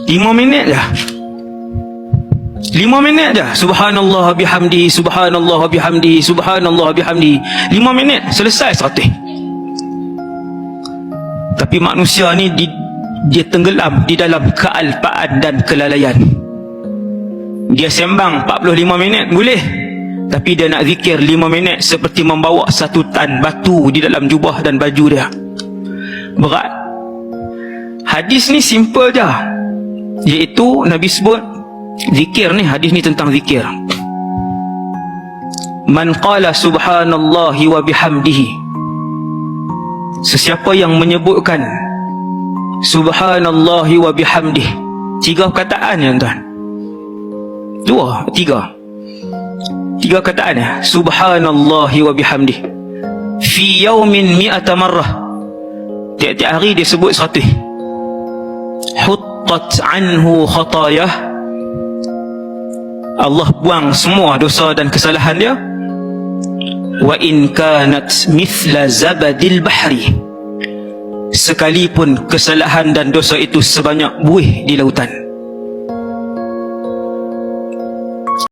5 minit dah. 5 minit dah. Subhanallah bihamdihi, subhanallah bihamdihi, subhanallah bihamdihi. 5 minit selesai 100. Tapi manusia ni dia tenggelam di dalam kealpaan dan kelalaian. Dia sembang 45 minit boleh, tapi dia nak zikir 5 minit seperti membawa 1 tan batu di dalam jubah dan baju dia. Berat. Hadis ni simple je, iaitu Nabi sebut zikir ni, hadis ni tentang zikir. Man qala subhanallahi wa bihamdihi, sesiapa yang menyebutkan subhanallahi wa bihamdihi, 3 perkataan ya tuan. 3 kataan ya. Subhanallahi wa bihamdihi fi yaumin 100 marrah, tiap-tiap hari dia sebut 100. Huttat anhu khatayah, Allah buang semua dosa dan kesalahan dia. Wa in kanat mithla zabadil bahri, sekalipun kesalahan dan dosa itu sebanyak buih di lautan.